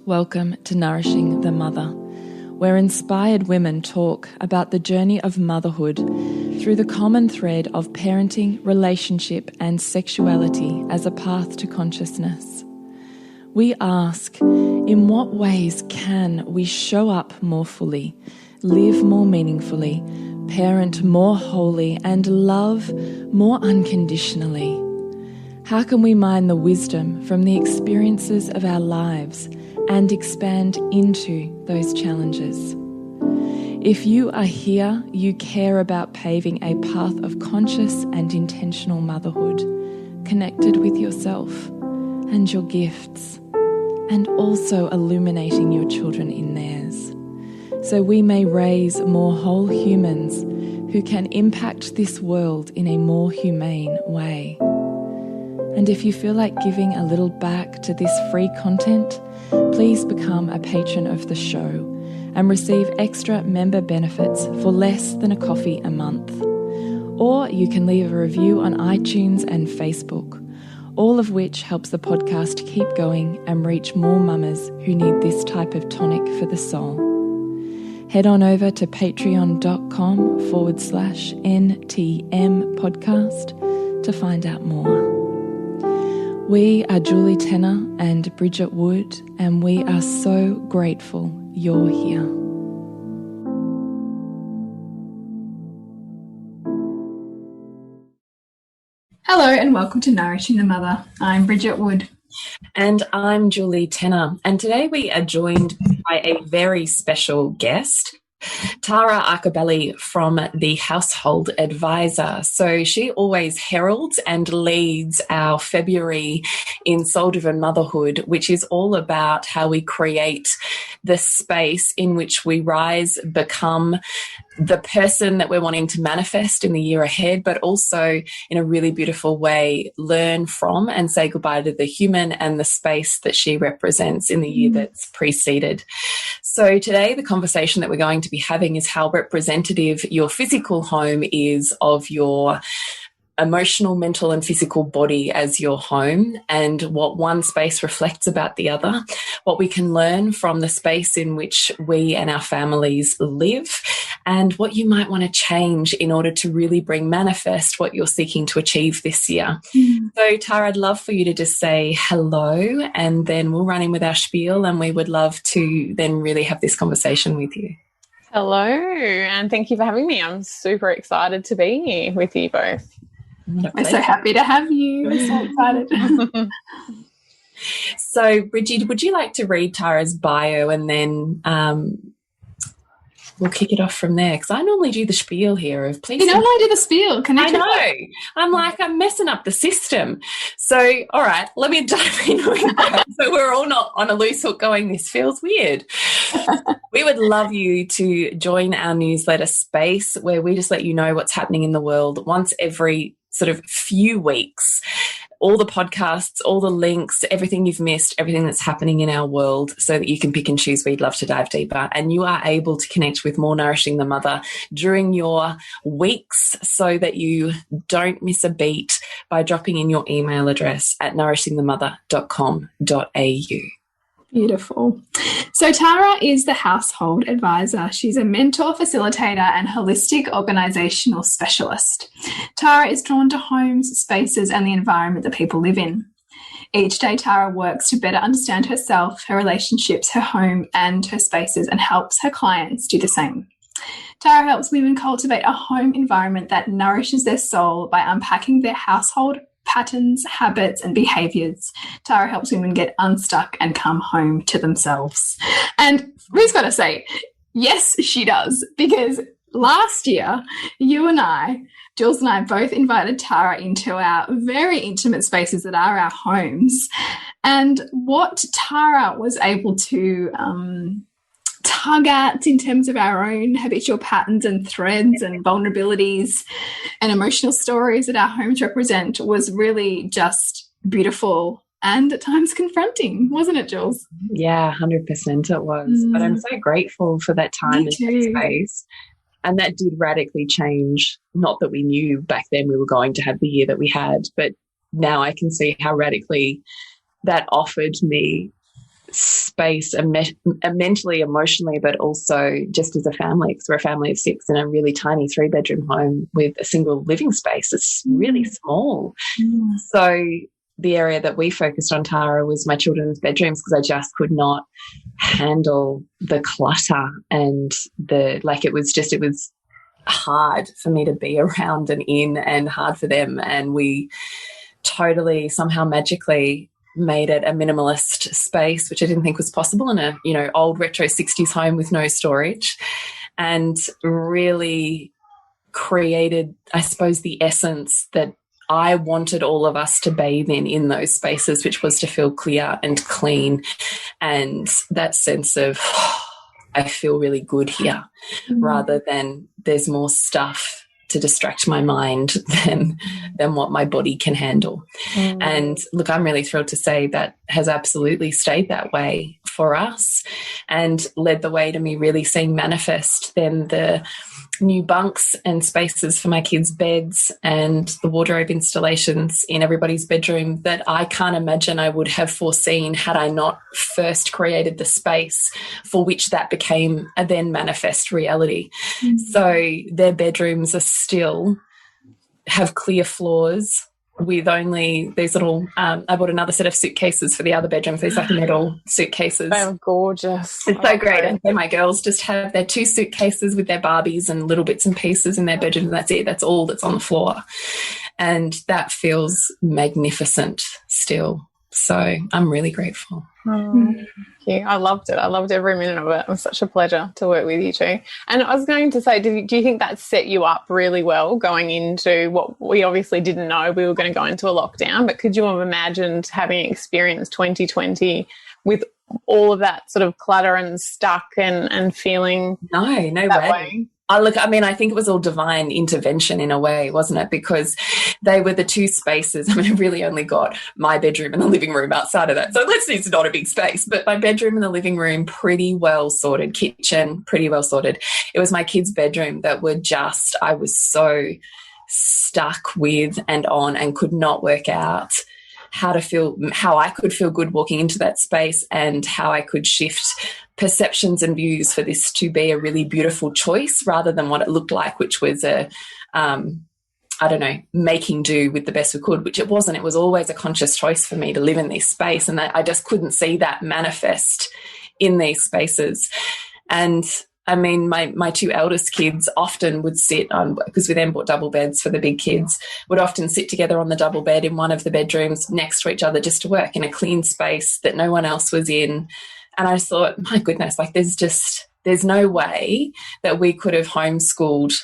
welcome to Nourishing the Mother, where inspired women talk about the journey of motherhood through the common thread of parenting, relationship, and sexuality as a path to consciousness. We ask, in what ways can we show up more fully, live more meaningfully, parent more wholly, and love more unconditionally? How can we mine the wisdom from the experiences of our lives and expand into those challenges? If you are here, you care about paving a path of conscious and intentional motherhood, connected with yourself and your gifts, and also illuminating your children in theirs, so we may raise more whole humans who can impact this world in a more humane way. And if you feel like giving a little back to this free content, please become a patron of the show and receive extra member benefits for less than a coffee a month. Or you can leave a review on iTunes and Facebook, all of which helps the podcast keep going and reach more mamas who need this type of tonic for the soul. Head on over to patreon.com/NTM podcast to find out more. We are Julie Tenner and Bridget Wood, and we are so grateful you're here. Hello and welcome to Nourishing the Mother. I'm Bridget Wood. And I'm Julie Tenner. And today we are joined by a very special guest, Tara Arcobelli from the Household Advisor. So she always heralds and leads our February in Soul Driven Motherhood, which is all about how we create the space in which we rise, become the person that we're wanting to manifest in the year ahead, but also in a really beautiful way, learn from and say goodbye to the human and the space that she represents in the year that's preceded. So today, the conversation that we're going to be having is how representative your physical home is of your emotional, mental, and physical body as your home, and what one space reflects about the other, what we can learn from the space in which we and our families live, and what you might want to change in order to really bring manifest what you're seeking to achieve this year. So, Tara, I'd love for you to just say hello, and then we'll run in with our spiel, and we would love to then really have this conversation with you. Hello, and thank you for having me. I'm super excited to be here with you both. We're so happy to have you. We're so excited. So, Bridget, would you like to read Tara's bio, and then we'll kick it off from there? Because I normally do the spiel here of please. You normally do the spiel. I know. I'm messing up the system. So, all right, let me dive in with that. So we're all not on a loose hook going, this feels weird. We would love you to join our newsletter space, where we just let you know what's happening in the world once every sort of few weeks. All the podcasts, all the links, everything you've missed, everything that's happening in our world, so that you can pick and choose. We'd love to dive deeper. And you are able to connect with more Nourishing the Mother during your weeks, so that you don't miss a beat by dropping in your email address at nourishingthemother.com.au. Beautiful. So Tara is the Household Advisor. She's a mentor, facilitator, and holistic organisational specialist. Tara is drawn to homes, spaces, and the environment that people live in. Each day, Tara works to better understand herself, her relationships, her home, and her spaces, and helps her clients do the same. Tara helps women cultivate a home environment that nourishes their soul by unpacking their household patterns, habits, and behaviours. Tara helps women get unstuck and come home to themselves. And we've got to say, yes, she does, because last year, you and I, Jules and I, both invited Tara into our very intimate spaces that are our homes. And what Tara was able to tug at in terms of our own habitual patterns and threads and vulnerabilities and emotional stories that our homes represent was really just beautiful and at times confronting, wasn't it, Jules? Yeah, 100% it was. But I'm so grateful for that time and that space. And that did radically change. Not that we knew back then we were going to have the year that we had, but now I can see how radically that offered me space mentally, emotionally, but also just as a family, because we're a family of 6 in a really tiny 3-bedroom home with a single living space. It's really small. So the area that we focused on, Tara, was my children's bedrooms, because I just could not handle the clutter and it was hard for me to be around and in, and hard for them. And we totally somehow magically made it a minimalist space, which I didn't think was possible in a, old retro 60s home with no storage, and really created, I suppose, the essence that I wanted all of us to bathe in those spaces, which was to feel clear and clean, and that sense of, I feel really good here, rather than there's more stuff to distract my mind than what my body can handle. And look, I'm really thrilled to say that has absolutely stayed that way for us, and led the way to me really seeing manifest then the new bunks and spaces for my kids' beds and the wardrobe installations in everybody's bedroom that I can't imagine I would have foreseen had I not first created the space for which that became a then manifest reality. So their bedrooms are still have clear floors with only these little, I bought another set of suitcases for the other bedrooms, these like metal suitcases. They're gorgeous. It's so great. And so my girls just have their 2 suitcases with their Barbies and little bits and pieces in their bedroom. And that's it. That's all that's on the floor. And that feels magnificent still. So I'm really grateful. Thank you. I loved it. I loved every minute of it. It was such a pleasure to work with you two. And I was going to say, do you think that set you up really well going into what we obviously didn't know we were going to go into a lockdown, but could you have imagined having experienced 2020 with all of that sort of clutter and stuck and feeling no way. I think it was all divine intervention in a way, wasn't it? Because they were the 2 spaces. I really only got my bedroom and the living room outside of that. So let's say it's not a big space, but my bedroom and the living room, pretty well sorted, kitchen, pretty well sorted. It was my kids' bedroom that I was so stuck with and on, and could not work out how I could feel good walking into that space, and how I could shift perceptions and views for this to be a really beautiful choice rather than what it looked like, which was making do with the best we could, which it wasn't. It was always a conscious choice for me to live in this space, and I just couldn't see that manifest in these spaces. And my 2 eldest kids often would sit on, because we then bought double beds for the big kids, would often sit together on the double bed in one of the bedrooms next to each other just to work in a clean space that no one else was in. And I thought, my goodness, there's no way that we could have homeschooled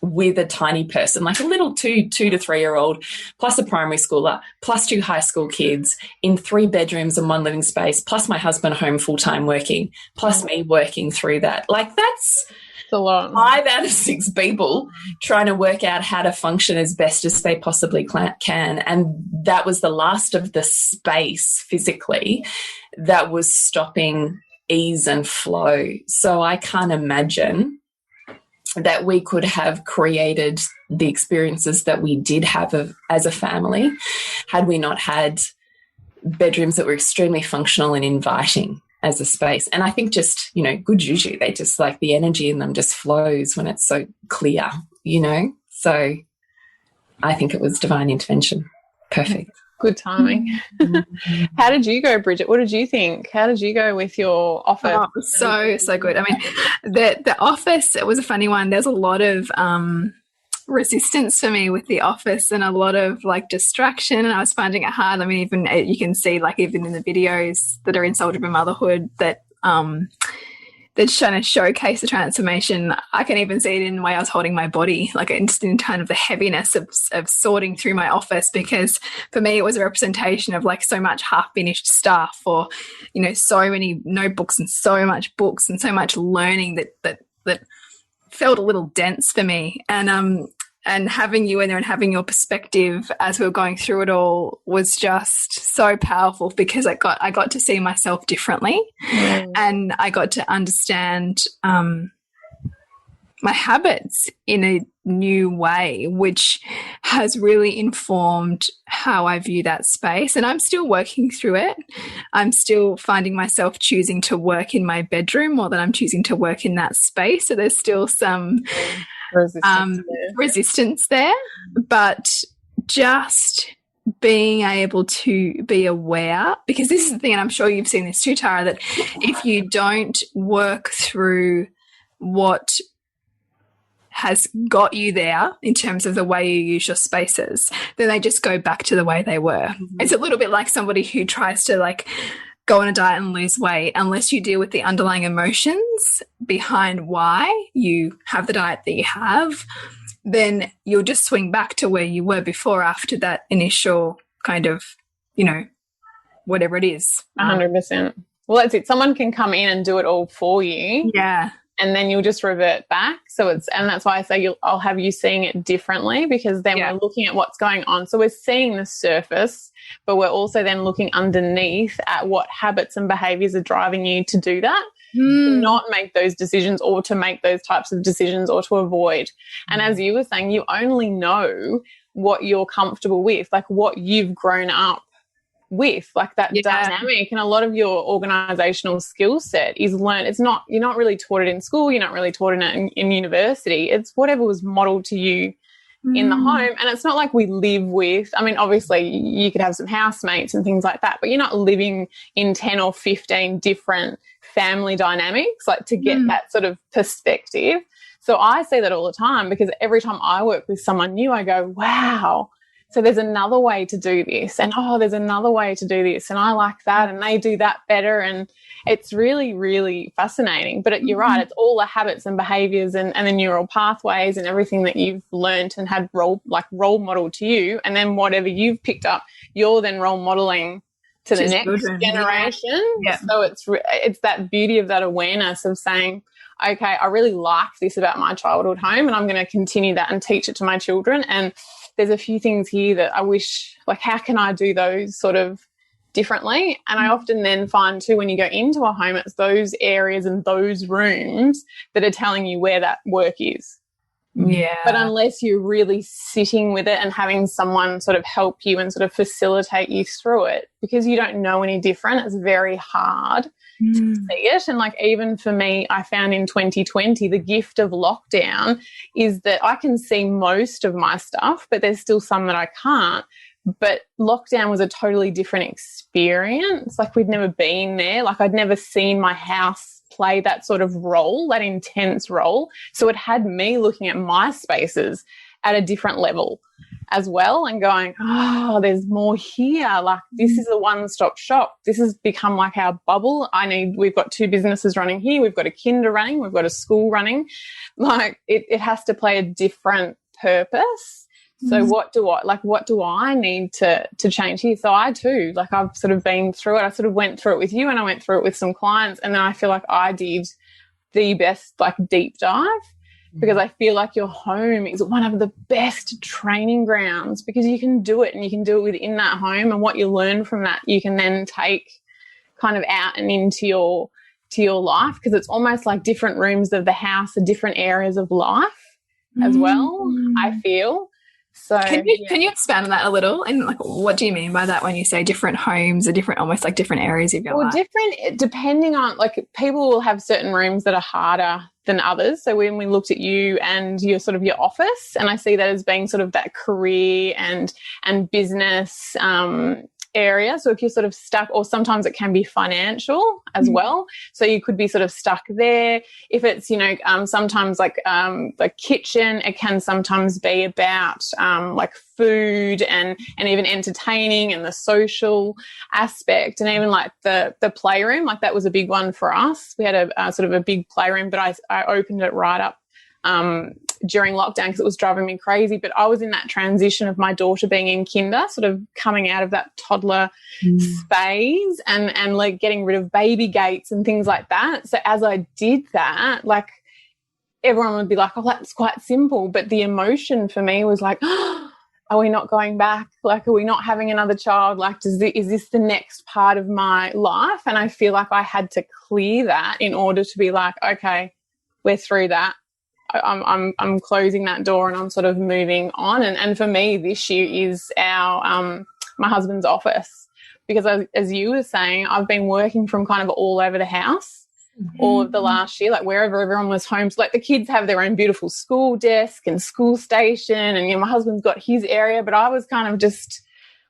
with a tiny person, like a little 2 to 3-year-old, plus a primary schooler, plus 2 high school kids in 3 bedrooms and 1 living space, plus my husband home full-time working, plus me working through that. That's a lot. 5 out of 6 people trying to work out how to function as best as they possibly can. And that was the last of the space physically that was stopping ease and flow. So I can't imagine that we could have created the experiences that we did have as a family had we not had bedrooms that were extremely functional and inviting as a space. And I think just, good juju, they just the energy in them just flows when it's so clear, So I think it was divine intervention. Perfect. Good timing. How did you go, Bridget? What did you think? How did you go with your office? Oh, so good. The office, it was a funny one. There's a lot of resistance for me with the office, and a lot of distraction, and I was finding it hard. Even you can see even in the videos that are in Soul Driven Motherhood that that's trying to showcase the transformation. I can even see it in the way I was holding my body, just in kind of the heaviness of sorting through my office, because for me it was a representation of so much half-finished stuff, or so many notebooks and so much books and so much learning that felt a little dense for me. And having you in there and having your perspective as we were going through it all was just so powerful, because I got to see myself differently, and I got to understand my habits in a new way, which has really informed how I view that space. And I'm still working through it. I'm still finding myself choosing to work in my bedroom more than I'm choosing to work in that space. So there's still some resistance there. But just being able to be aware, because this is the thing, and I'm sure you've seen this too, Tara, that if you don't work through what has got you there in terms of the way you use your spaces, then they just go back to the way they were. It's a little bit like somebody who tries to like go on a diet and lose weight. Unless you deal with the underlying emotions behind why you have the diet that you have, then you'll just swing back to where you were before, after that initial kind of, you know, whatever it is. 100%. Well, that's it. Someone can come in and do it all for you. Yeah. And then you'll just revert back. So and that's why I say I'll have you seeing it differently, because then we're looking at what's going on. So we're seeing the surface, but we're also then looking underneath at what habits and behaviors are driving you to do that, to not make those decisions, or to make those types of decisions, or to avoid. And as you were saying, you only know what you're comfortable with, like what you've grown up with, like that dynamic. And a lot of your organisational skill set is learned. It's not, you're not really taught it in school, you're not really taught it in university. It's whatever was modelled to you in the home. And it's not like we live with, I mean, obviously you could have some housemates and things like that, but you're not living in 10 or 15 different family dynamics, like to get that sort of perspective. So I say that all the time, because every time I work with someone new, I go, wow, so there's another way to do this, and oh, there's another way to do this, and I like that, and they do that better. And it's really, really fascinating. But you're right, it's all the habits and behaviours and the neural pathways and everything that you've learnt and had role model to you. And then whatever you've picked up, you're then role modelling to the next generation. Yeah. So it's that beauty of that awareness of saying, okay, I really like this about my childhood home, and I'm going to continue that and teach it to my children. And there's a few things here that I wish, like, how can I do those sort of differently? And I often then find too, when you go into a home, it's those areas and those rooms that are telling you where that work is. Yeah. But unless you're really sitting with it and having someone sort of help you and sort of facilitate you through it, because you don't know any different, it's very hard to see it. And like, even for me, I found in 2020, the gift of lockdown is that I can see most of my stuff, but there's still some that I can't. But lockdown was a totally different experience. Like, we'd never been there. Like, I'd never seen my house play that sort of role, that intense role. So it had me looking at my spaces at a different level as well, and going, oh, there's more here. Like, this is a one-stop shop. This has become like our bubble. We've got 2 businesses running here. We've got a kinder running. We've got a school running. Like, it has to play a different purpose. So what do I need to change here? So I too, like, I've sort of been through it. I sort of went through it with you, and I went through it with some clients, and then I feel like I did the best, like, deep dive, because I feel like your home is one of the best training grounds, because you can do it, and you can do it within that home, and what you learn from that you can then take kind of out and into your life, because it's almost like different rooms of the house are different areas of life as well, I feel. So can you expand on that a little? And like, what do you mean by that when you say different homes are different, almost like different areas of your life? Different depending on, like, people will have certain rooms that are harder than others. So when we looked at you and your sort of your office, and I see that as being sort of that career and business area. So if you're sort of stuck, or sometimes it can be financial as well. So you could be sort of stuck there. If it's, sometimes like the kitchen, it can sometimes be about like food and even entertaining and the social aspect, and even like the playroom. Like, that was a big one for us. We had a sort of a big playroom, but I opened it right up during lockdown because it was driving me crazy. But I was in that transition of my daughter being in kinder, sort of coming out of that toddler phase, and like getting rid of baby gates and things like that. So as I did that, like, everyone would be like, oh, that's quite simple. But the emotion for me was like, oh, are we not going back? Like, are we not having another child? Like, is this the next part of my life? And I feel like I had to clear that in order to be like, okay, we're through that. I'm closing that door and I'm sort of moving on. And for me, this year is our my husband's office, because as you were saying, I've been working from kind of all over the house all of the last year, like wherever everyone was home. So like the kids have their own beautiful school desk and school station, and, you know, my husband's got his area, but I was kind of just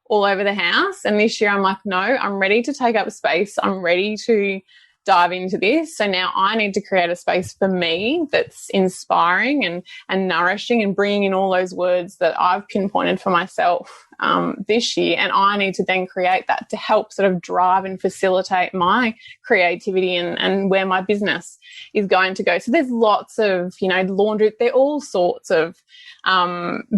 all over the house. And this year I'm like, no, I'm ready to take up space. I'm ready to dive into this. So now I need to create a space for me that's inspiring and nourishing, and bringing in all those words that I've pinpointed for myself this year. And I need to then create that to help sort of drive and facilitate my creativity and where my business is going to go. So there's lots of, you know, laundry, there are all sorts of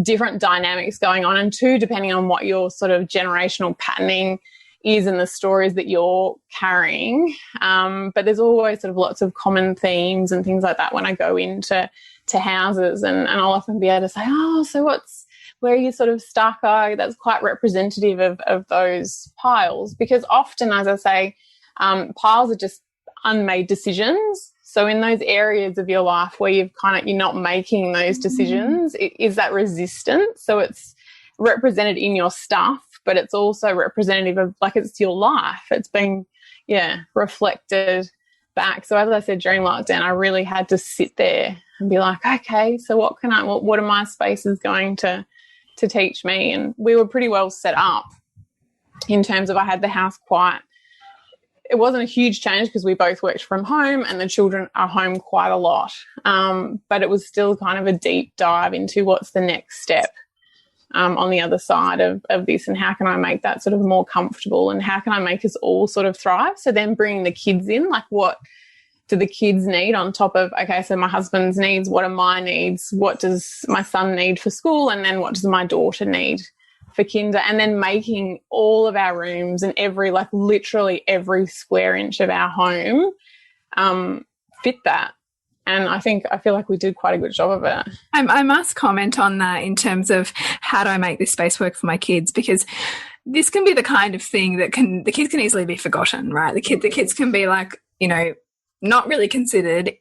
different dynamics going on, and too, depending on what your sort of generational patterning is and the stories that you're carrying. But there's always sort of lots of common themes and things like that when I go into houses, and I'll often be able to say, oh, so where are you sort of stuck? Oh, that's quite representative of those piles, because often, as I say, piles are just unmade decisions. So in those areas of your life where you're not making those decisions, is that resistance. So it's represented in your stuff, but it's also representative of, like, it's your life. It's being, reflected back. So as I said, during lockdown, I really had to sit there and be like, okay, so what are my spaces going to teach me? And we were pretty well set up in terms of, I had the house quite, it wasn't a huge change because we both worked from home and the children are home quite a lot. But it was still kind of a deep dive into what's the next step on the other side of this, and how can I make that sort of more comfortable, and how can I make us all sort of thrive? So then bringing the kids in, like, what do the kids need on top of, okay, so my husband's needs, what are my needs? What does my son need for school? And then what does my daughter need for kinder? And then making all of our rooms and literally every square inch of our home fit that. And I feel like we did quite a good job of it. I must comment on that in terms of how do I make this space work for my kids, because this can be the kind of thing that the kids can easily be forgotten, right? The kids can be like, you know, not really considered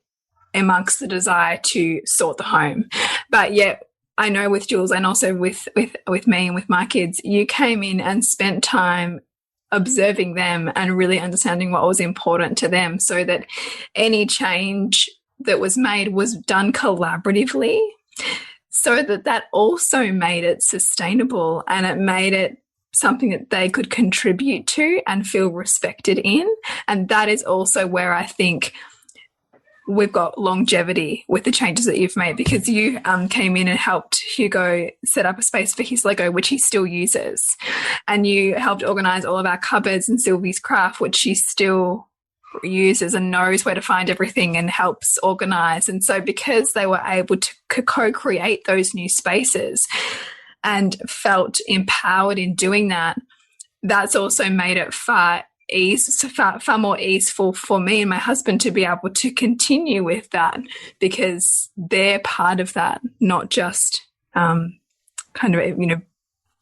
amongst the desire to sort the home. But yet I know with Jules, and also with me and with my kids, you came in and spent time observing them and really understanding what was important to them, so that any change that was made was done collaboratively, so that also made it sustainable, and it made it something that they could contribute to and feel respected in. And that is also where I think we've got longevity with the changes that you've made, because you came in and helped Hugo set up a space for his Lego, which he still uses, and you helped organise all of our cupboards and Sylvie's craft, which she still uses and knows where to find everything and helps organise. And so because they were able to co-create those new spaces and felt empowered in doing that, that's also made it far more easeful for me and my husband to be able to continue with that, because they're part of that, not just kind of, you know,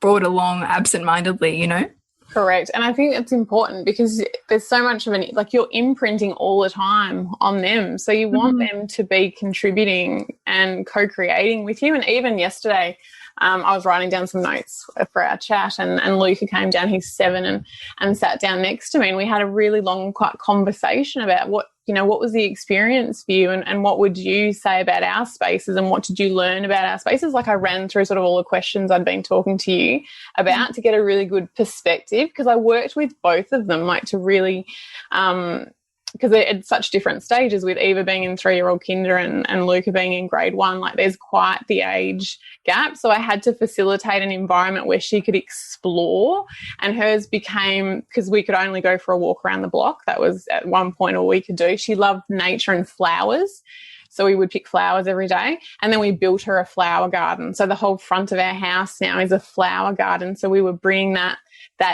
brought along absent-mindedly, you know. Correct. And I think it's important because there's so much of you're imprinting all the time on them. So you want them to be contributing and co-creating with you. And even yesterday, I was writing down some notes for our chat, and Luca came down, he's 7, and sat down next to me, and we had a really long conversation about what was the experience for you, and what would you say about our spaces, and what did you learn about our spaces? Like, I ran through sort of all the questions I'd been talking to you about to get a really good perspective, because I worked with both of them, like, to really because they're at such different stages, with Eva being in 3-year-old kinder and Luca being in grade 1, like, there's quite the age gap. So I had to facilitate an environment where she could explore, and hers became, because we could only go for a walk around the block, that was at one point all we could do. She loved nature and flowers, so we would pick flowers every day, and then we built her a flower garden. So the whole front of our house now is a flower garden. So we were bringing that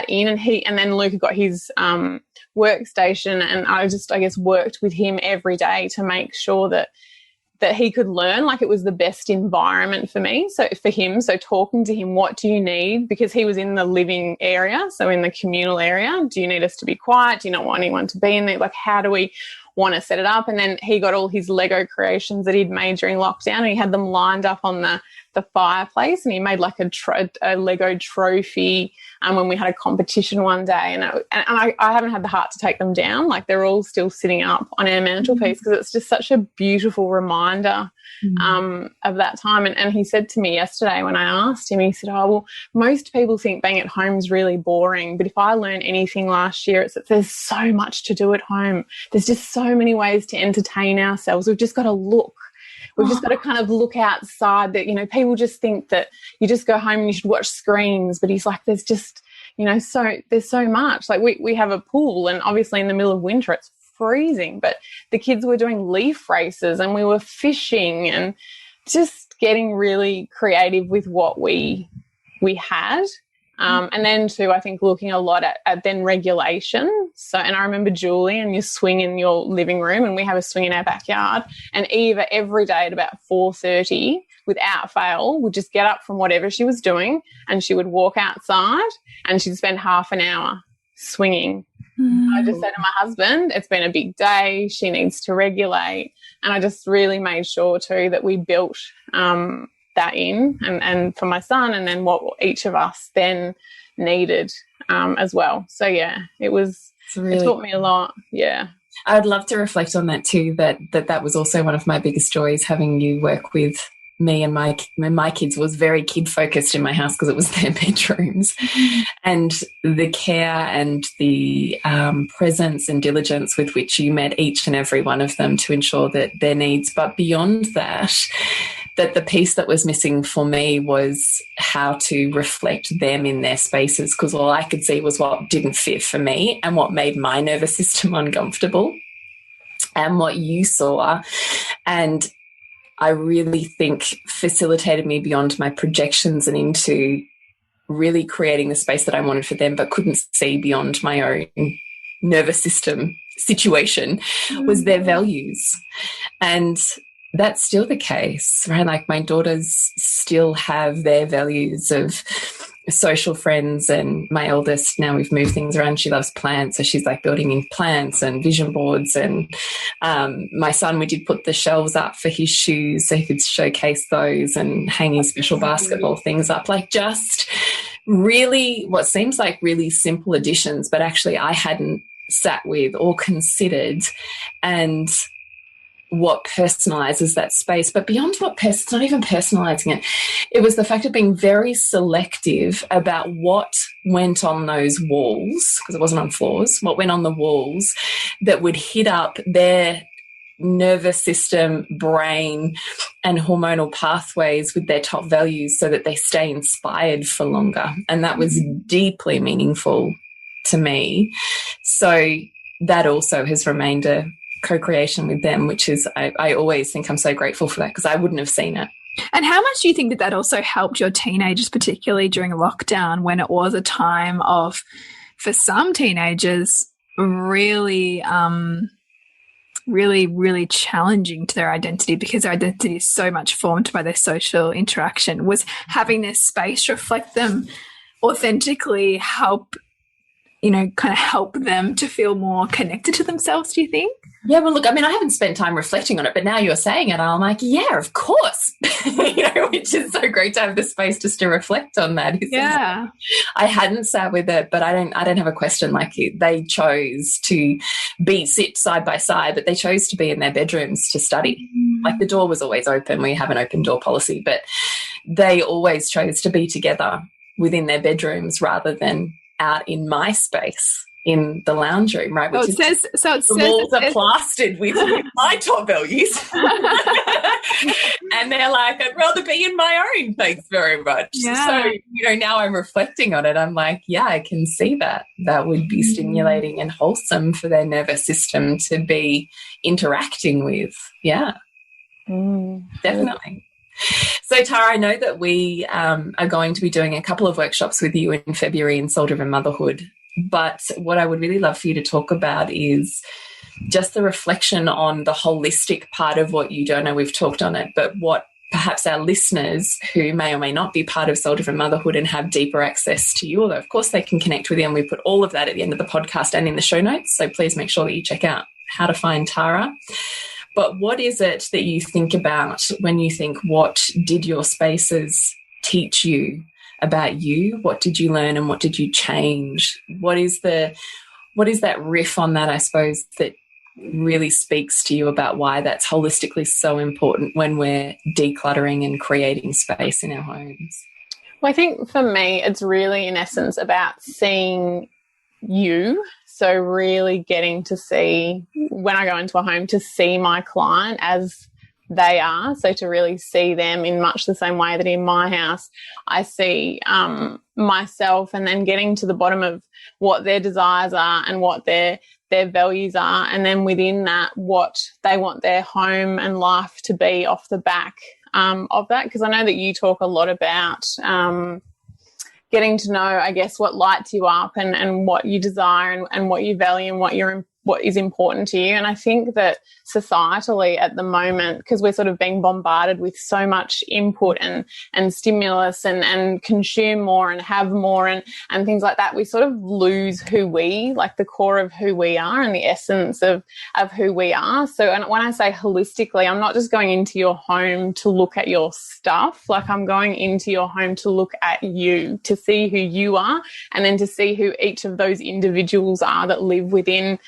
in, and then Luca got his workstation, and I guess worked with him every day to make sure that he could learn, like, it was the best environment for me. So for him, so talking to him, what do you need? Because he was in the living area, so in the communal area. Do you need us to be quiet? Do you not want anyone to be in there? Like, how do we want to set it up. And then he got all his Lego creations that he'd made during lockdown, and he had them lined up on the fireplace, and he made like a Lego trophy when we had a competition one day, and I haven't had the heart to take them down. Like, they're all still sitting up on our mantelpiece because it's just such a beautiful reminder of that time. And he said to me yesterday when I asked him, he said, oh, well, most people think being at home is really boring, but if I learned anything last year, it's that there's so much to do at home. There's just so many ways to entertain ourselves. We've just got to look. We've just got to kind of look outside. That, you know, people just think that you just go home and you should watch screens, but he's like, there's just, you know, there's so much. Like, we have a pool, and obviously in the middle of winter it's freezing, but the kids were doing leaf races and we were fishing and just getting really creative with what we had. And then too, I think looking a lot at then regulation. So, and I remember Julie and your swing in your living room, and we have a swing in our backyard, and Eva every day at about 4:30 without fail would just get up from whatever she was doing and she would walk outside and she'd spend half an hour swinging. I just said to my husband, it's been a big day, she needs to regulate. And I just really made sure too that we built that in, and for my son, and then what each of us then needed as well. So yeah, it taught me a lot. Yeah, I would love to reflect on that too, that was also one of my biggest joys, having you work with me and my kids. Was very kid focused in my house because it was their bedrooms, and the care and the presence and diligence with which you met each and every one of them to ensure that their needs, but beyond that the piece that was missing for me was how to reflect them in their spaces, because all I could see was what didn't fit for me and what made my nervous system uncomfortable, and what you saw, and I really think facilitated me beyond my projections and into really creating the space that I wanted for them, but couldn't see beyond my own nervous system situation, was their values. And that's still the case, right? Like, my daughters still have their values of social friends, and my eldest, now we've moved things around, she loves plants, so she's like building in plants and vision boards. And my son, we did put the shelves up for his shoes so he could showcase those and hang his special basketball things up, like just really what seems like really simple additions, but actually I hadn't sat with or considered, and what personalizes that space. But beyond it's not even personalizing it. It was the fact of being very selective about what went on those walls, because it wasn't on floors, what went on the walls that would hit up their nervous system, brain, and hormonal pathways with their top values so that they stay inspired for longer. And that was deeply meaningful to me. So that also has remained a co-creation with them, which is, I always think I'm so grateful for that, because I wouldn't have seen it. And how much do you think that also helped your teenagers, particularly during lockdown, when it was a time of, for some teenagers, really, really challenging to their identity, because their identity is so much formed by their social interaction? Was having this space reflect them authentically help, you know, kind of help them to feel more connected to themselves, do you think? Yeah, well, look, I mean, I haven't spent time reflecting on it, but now you're saying it, I'm like, yeah, of course, you know, which is so great to have the space just to reflect on that. Yeah. I hadn't sat with it, but I don't have a question. Like, they chose to sit side by side, but they chose to be in their bedrooms to study. Like, the door was always open. We have an open door policy, but they always chose to be together within their bedrooms rather than out in my space in the lounge room, right? Which the walls are plastered with my top values. And they're like, I'd rather be in my own, thanks very much. Yeah. So, you know, now I'm reflecting on it, I'm like, yeah, I can see that. That would be stimulating and wholesome for their nervous system to be interacting with. Yeah, definitely. So, Tara, I know that we are going to be doing a couple of workshops with you in February in soul-driven motherhood. But what I would really love for you to talk about is just the reflection on the holistic part of what you do. I know we've talked on it, but what perhaps our listeners who may or may not be part of soul-driven motherhood and have deeper access to you, although of course they can connect with you, and we put all of that at the end of the podcast and in the show notes. So please make sure that you check out how to find Tara. But what is it that you think about when you think, what did your spaces teach you about you? What did you learn and what did you change? What is that riff on that, I suppose, that really speaks to you about why that's holistically so important when we're decluttering and creating space in our homes? Well, I think for me, it's really, in essence, about seeing you. So really getting to see, when I go into a home, to see my client as they are. So to really see them in much the same way that in my house I see myself, and then getting to the bottom of what their desires are and what their values are, and then within that what they want their home and life to be off the back of that. Because I know that you talk a lot about getting to know, I guess, what lights you up and what you desire and what you value and what is important to you. And I think that societally at the moment, because we're sort of being bombarded with so much input and stimulus and consume more and have more and things like that, we sort of lose like the core of who we are and the essence of who we are. So, and when I say holistically, I'm not just going into your home to look at your stuff. Like, I'm going into your home to look at you, to see who you are, and then to see who each of those individuals are that live within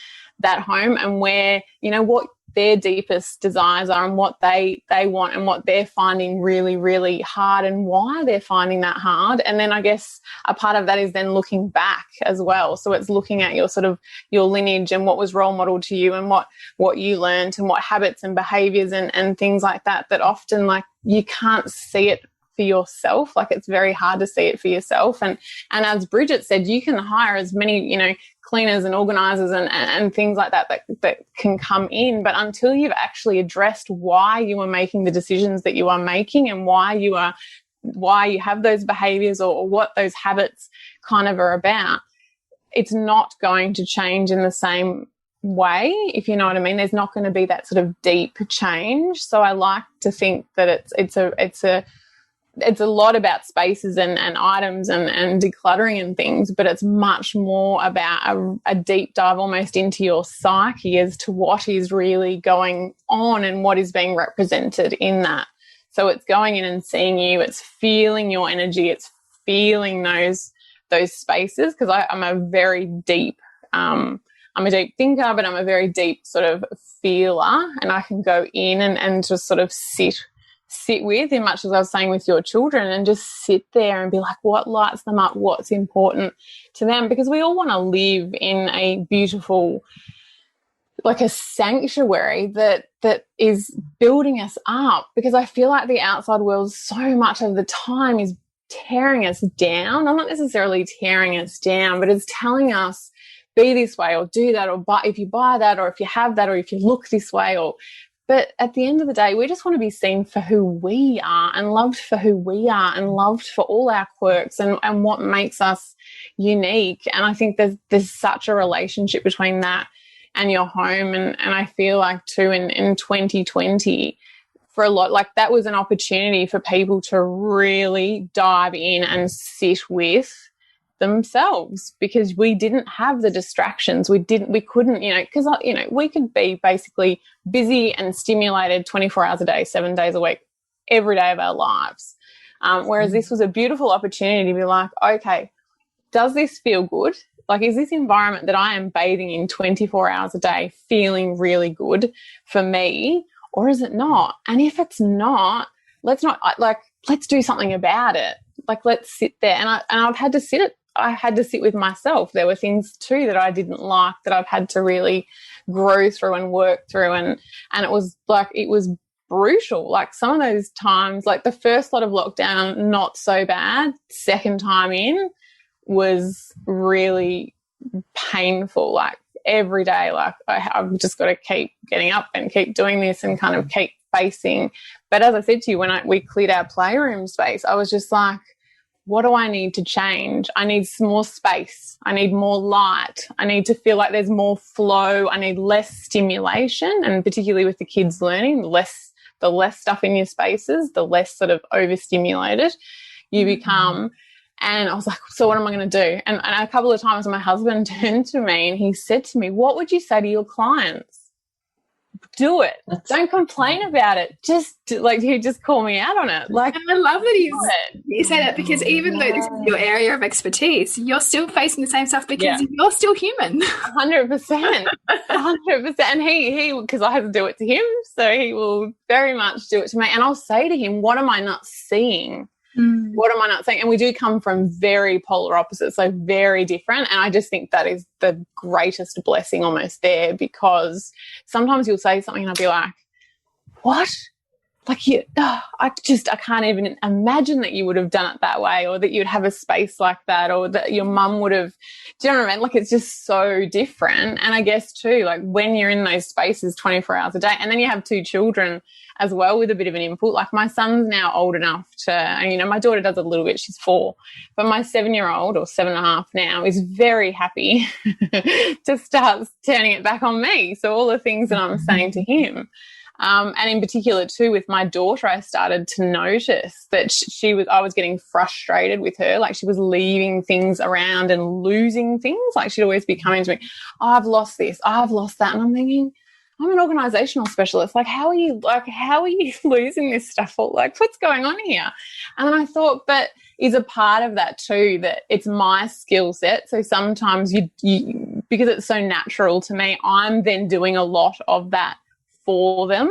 that home, and where, you know, what their deepest desires are and what they want and what they're finding really, really hard and why they're finding that hard. And then I guess a part of that is then looking back as well. So it's looking at your sort of your lineage and what was role modeled to you and what you learned and what habits and behaviors and things like that often, like, you can't see it for yourself. Like, it's very hard to see it for yourself. And as Bridget said, you can hire as many, you know, cleaners and organisers and things like that can come in, but until you've actually addressed why you are making the decisions that you are making and why you have those behaviours or what those habits kind of are about, it's not going to change in the same way, if you know what I mean. There's not going to be that sort of deep change. So I like to think that it's a lot about spaces and items and decluttering and things, but it's much more about a deep dive almost into your psyche as to what is really going on and what is being represented in that. So it's going in and seeing you, it's feeling your energy, it's feeling those spaces, because I'm a very deep I'm a deep thinker, but I'm a very deep sort of feeler, and I can go in and just sort of sit with, in much as I was saying with your children, and just sit there and be like, what lights them up, what's important to them, because we all want to live in a beautiful, like a sanctuary that is building us up, because I feel like the outside world so much of the time is tearing us down. I'm not necessarily tearing us down, but it's telling us be this way or do that, or if you buy that, or if you have that, or if you look this way, but at the end of the day, we just want to be seen for who we are and loved for who we are and loved for all our quirks and what makes us unique. And I think there's such a relationship between that and your home. And I feel like too in 2020, for a lot, like, that was an opportunity for people to really dive in and sit with themselves, because we didn't have the distractions. We couldn't, you know, because, you know, we could be basically busy and stimulated 24 hours a day, 7 days a week, every day of our lives. Whereas this was a beautiful opportunity to be like, okay, does this feel good? Like, is this environment that I am bathing in 24 hours a day feeling really good for me, or is it not? And if it's not, let's do something about it. Like, let's sit there. And I've had to sit with myself. There were things too that I didn't like that I've had to really grow through and work through. And it was brutal. Like, some of those times, like the first lot of lockdown, not so bad. Second time in was really painful. Like, every day, like, I've just got to keep getting up and keep doing this and kind of keep facing. But as I said to you, when we cleared our playroom space, I was just like, what do I need to change? I need more space. I need more light. I need to feel like there's more flow. I need less stimulation, and particularly with the kids learning, the less stuff in your spaces, the less sort of overstimulated you become. And I was like, so what am I going to do? And a couple of times my husband turned to me and he said to me, what would you say to your clients? do it. Don't complain about it. He just call me out on it. Like, and I love that you say that, because even though this is your area of expertise, you're still facing the same stuff because you're still human. 100%. 100%. And he, because I have to do it to him, so he will very much do it to me. And I'll say to him, what am I not seeing? What am I not saying? And we do come from very polar opposites, so very different. And I just think that is the greatest blessing almost there, because sometimes you'll say something and I'll be like, what? Like, I can't even imagine that you would have done it that way, or that you'd have a space like that, or that your mum would have, do you know what I mean? Like, it's just so different. And I guess too, like when you're in those spaces 24 hours a day, and then you have 2 children as well with a bit of an input. Like, my son's now old enough to, and, you know, my daughter does a little bit, she's 4, but my 7-year-old, or 7.5 now, is very happy to start turning it back on me. So all the things that I'm saying to him, and in particular too with my daughter, I started to notice that I was getting frustrated with her. Like, she was leaving things around and losing things. Like, she'd always be coming to me, oh, I've lost this, I've lost that. And I'm thinking, I'm an organisational specialist. Like, how are you losing this stuff? Like, what's going on here? And then I thought, but is a part of that too, that it's my skill set. So sometimes you because it's so natural to me, I'm then doing a lot of that for them,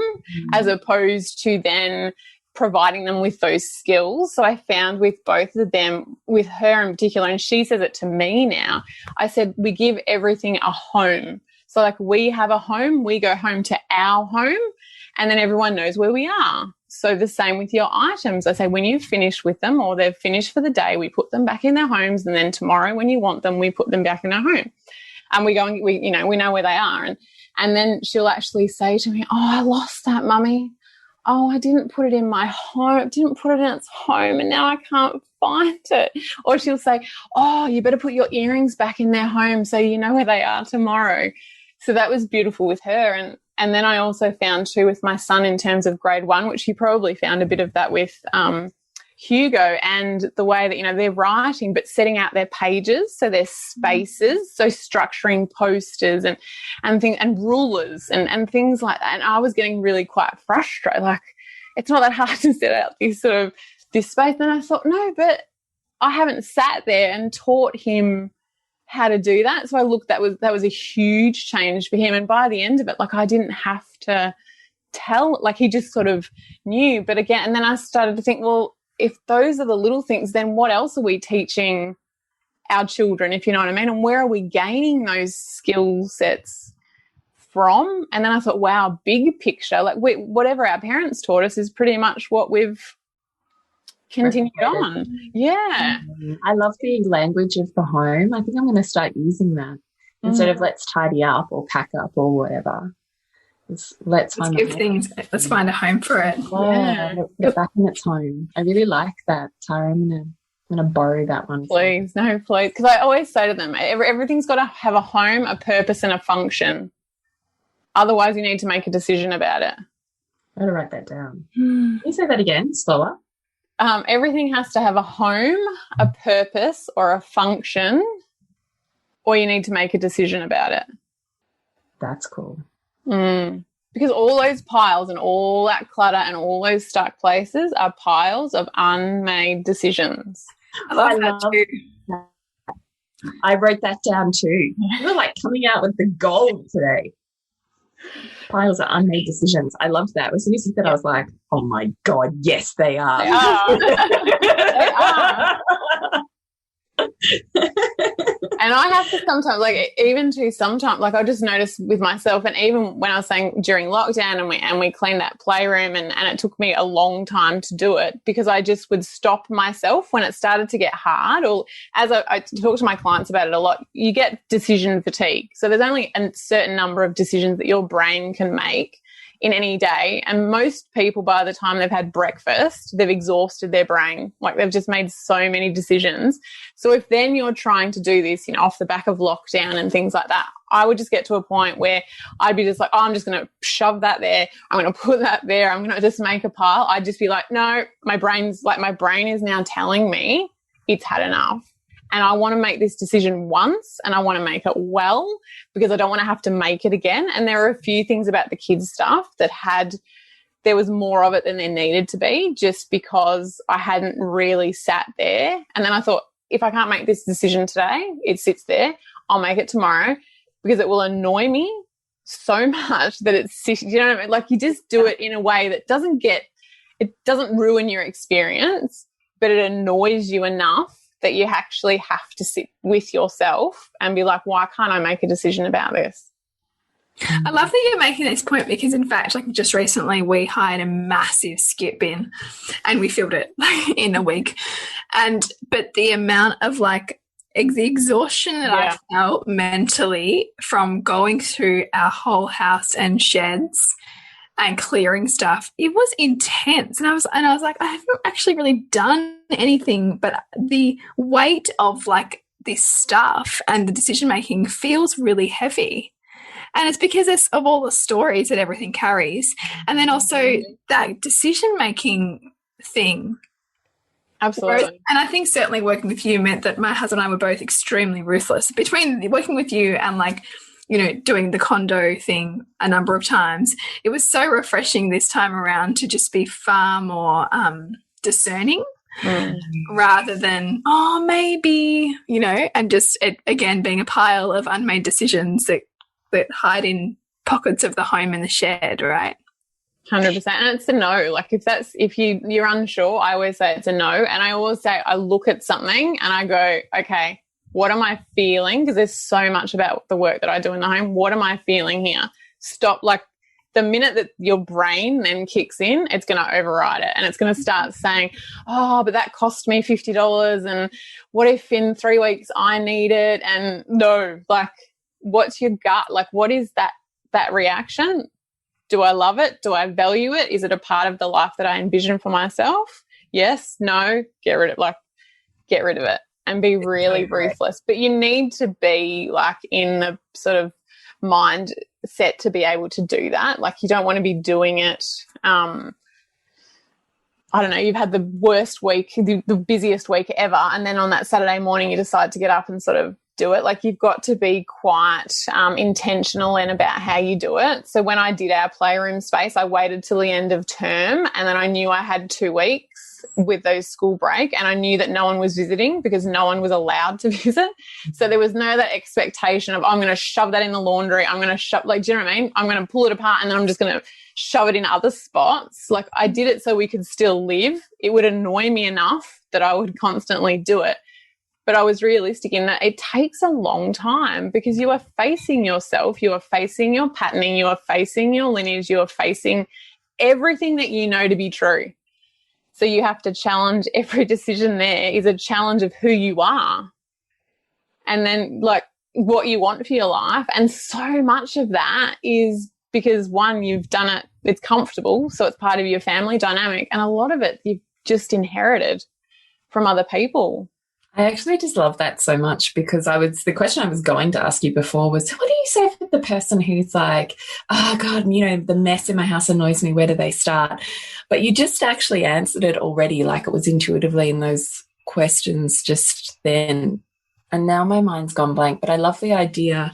as opposed to then providing them with those skills. So I found with both of them, with her in particular, and she says it to me now, I said, we give everything a home. So like, we have a home, we go home to our home, and then everyone knows where we are. So the same with your items. I say, when you've finished with them, or they've finished for the day, we put them back in their homes, and then tomorrow when you want them, we put them back in our home. And we go and we know where they are. And then she'll actually say to me, oh, I lost that, Mummy. Oh, I didn't put it in my home, didn't put it in its home, and now I can't find it. Or she'll say, oh, you better put your earrings back in their home so you know where they are tomorrow. So that was beautiful with her. And then I also found too with my son in terms of grade 1, which he probably found a bit of that with Hugo, and the way that, you know, they're writing but setting out their pages, so their spaces, so structuring posters and things, and rulers and things like that. And I was getting really quite frustrated, like, it's not that hard to set out this space. And I thought, no, but I haven't sat there and taught him how to do that. So I looked, that was a huge change for him. And by the end of it, like, I didn't have to tell, like, he just sort of knew. But again, and then I started to think, well, if those are the little things, then what else are we teaching our children, if you know what I mean? And where are we gaining those skill sets from? And then I thought, wow, big picture, like, whatever our parents taught us is pretty much what we've continued on. Yeah. I love the language of the home. I think I'm going to start using that instead of let's tidy up or pack up or whatever. Let's find a home for it. Yeah, let's get back in its home. I really like that, Tara. I'm gonna borrow that one. Please, no, please, because I always say to them, everything's got to have a home, a purpose, and a function. Otherwise, you need to make a decision about it. I gotta write that down. Can you say that again, slower? Everything has to have a home, a purpose, or a function, or you need to make a decision about it. That's cool. Because all those piles and all that clutter and all those stuck places are piles of unmade decisions. I love that too. I wrote that down too. You're like coming out with the gold today. Piles of unmade decisions. I loved that. As soon as you said, I was like, oh my God, yes, they are. They are. They are. And I have to sometimes, like, even to sometimes, like, I just noticed with myself, and even when I was saying during lockdown and we cleaned that playroom, and it took me a long time to do it because I just would stop myself when it started to get hard. Or as I talk to my clients about it a lot, you get decision fatigue. So there's only a certain number of decisions that your brain can make in any day, and most people, by the time they've had breakfast, they've exhausted their brain. Like, they've just made so many decisions. So if then you're trying to do this, you know, off the back of lockdown and things like that, I would just get to a point where I'd be just like, oh, I'm just going to shove that there, I'm going to put that there, I'm going to just make a pile. I'd just be like, no, my brain is now telling me it's had enough. and I want to make this decision once and I want to make it well because I don't want to have to make it again. And there are a few things about the kids stuff that there was more of it than there needed to be, just because I hadn't really sat there. And then I thought, if I can't make this decision today, it sits there. I'll make it tomorrow, because it will annoy me so much that it's, you know what I mean? Like, you just do it in a way that it doesn't ruin your experience, but it annoys you enough that you actually have to sit with yourself and be like, why can't I make a decision about this? I love that you're making this point, because in fact, like, just recently we hired a massive skip bin and we filled it in a week. But the amount of like the exhaustion that I felt mentally from going through our whole house and sheds and clearing stuff, it was intense. And I was like, I haven't actually really done anything, but the weight of like this stuff and the decision making feels really heavy. And it's because of all the stories that everything carries. And then also that decision-making thing. Absolutely. And I think certainly working with you meant that my husband and I were both extremely ruthless. Between working with you and, like, you know, doing the condo thing a number of times, it was so refreshing this time around to just be far more discerning rather than, oh, maybe, you know, and just, again, being a pile of unmade decisions that hide in pockets of the home and the shed, right? 100%. And it's a no. Like, if you're unsure, I always say it's a no. And I always say, I look at something and I go, okay, what am I feeling? Because there's so much about the work that I do in the home. What am I feeling here? Stop. Like, the minute that your brain then kicks in, it's going to override it, and it's going to start saying, oh, but that cost me $50, and what if in 3 weeks I need it? And no, like, what's your gut? Like, what is that reaction? Do I love it? Do I value it? Is it a part of the life that I envision for myself? Yes, no, get rid of it and be really ruthless. But you need to be, like, in the sort of mindset to be able to do that. Like, you don't want to be doing it, I don't know, you've had the worst week, the busiest week ever, and then on that Saturday morning you decide to get up and sort of do it. Like, you've got to be quite intentional in about how you do it. So when I did our playroom space, I waited till the end of term, and then I knew I had 2 weeks with those school break, and I knew that no one was visiting because no one was allowed to visit. So there was no that expectation of, I'm going to shove that in the laundry, I'm going to shove, like, do you know what I mean? I'm going to pull it apart and then I'm just going to shove it in other spots. Like, I did it so we could still live. It would annoy me enough that I would constantly do it. But I was realistic in that it takes a long time, because you are facing yourself, you are facing your patterning, you are facing your lineage, you are facing everything that you know to be true. So you have to challenge every decision. There is a challenge of who you are, and then, like, what you want for your life. And so much of that is because, one, you've done it, it's comfortable, so it's part of your family dynamic, and a lot of it you've just inherited from other people. I actually just love that so much, because the question I was going to ask you before was, what do you say for the person who's like, oh God, you know, the mess in my house annoys me, where do they start? But you just actually answered it already, like it was intuitively in those questions just then. And now my mind's gone blank, but I love the idea